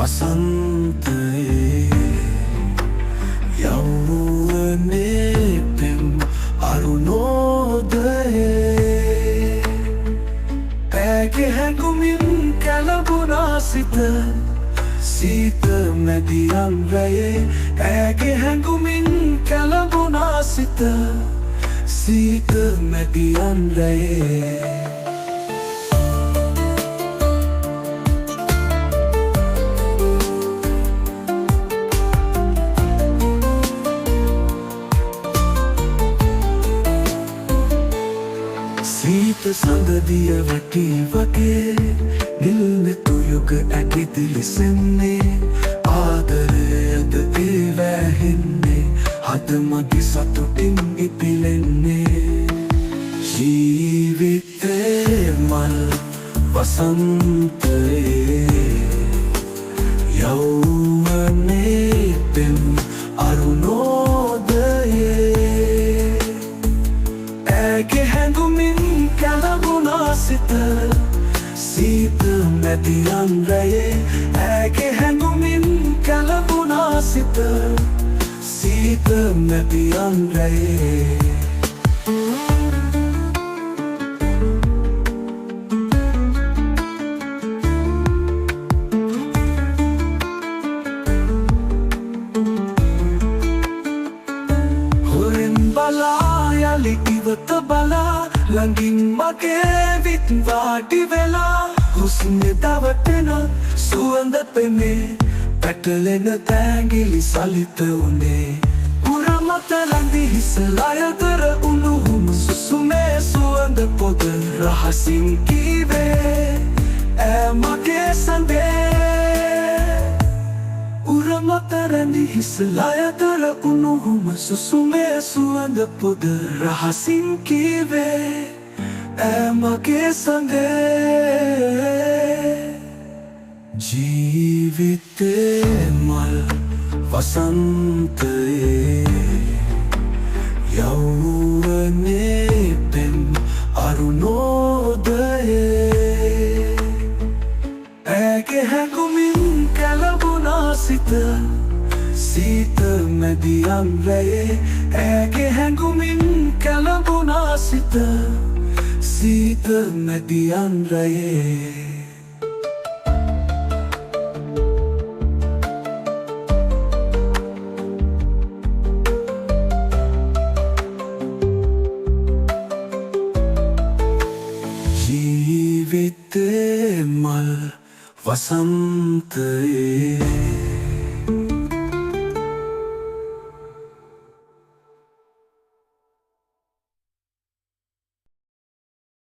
වසන්තයේ යෞවනයේ පෙම් අරුණෝදයේ පැගේ හැඟුමින් කැළඹුණා සිත සීත මැදියම් රැයේ ඇගේ හැඟුමින් කැළඹුණා සිත සීත මැදියම් රැයේ සීත සඳදිය වැටී වගේ නිල්නෙතු යුග ඇකිදිලිසෙන්නේ ආදරයද ඒ වැහෙන්නේ හද මගි සතුටින් ඉපිලෙන්නේ ජීවිතේ මල් වසන්තයේ යෞවනයේ පෙම් අරුණෝදයේ ඇගේ හැඟුමින් කැළඹුණා සිත සීත මැදියම් රැයේ ඇගේ හැඟුමින් කැළඹුණා සිත සීත මැදියම් රැයේ හොරෙන් බලා යලි ඉවත බලා ළඟින් මගේ විත් වාඩි වෙලා හුස්නේ දවටන සුවඳ පෙනේ පැටලෙන තැඟිලි සලිත උනේ උරමත රැඳි හිස ලයදර උණුහුම සුසුමේ සුවඳ පොද රහසින් කීවේ ඈ මගේ සඳේ උරමත රැඳි හිස ලයදර උණුහුම සුසුමේ සුවඳ පොද රහසින් කීවේ ඈ මගේ සඳේ ජීවිතේ මල් වසන්තයේ යෞවනයේ පෙම් අරුණෝදයේ ඇගේ හැඟුමින් කැළඹුණා සිත සීත මැදියම් රැයේ ඇගේ හැඟුමින් කැළඹුණා සිත සීත මැදියම් රැයේ ජීවිතේ මල් වසන්තයේ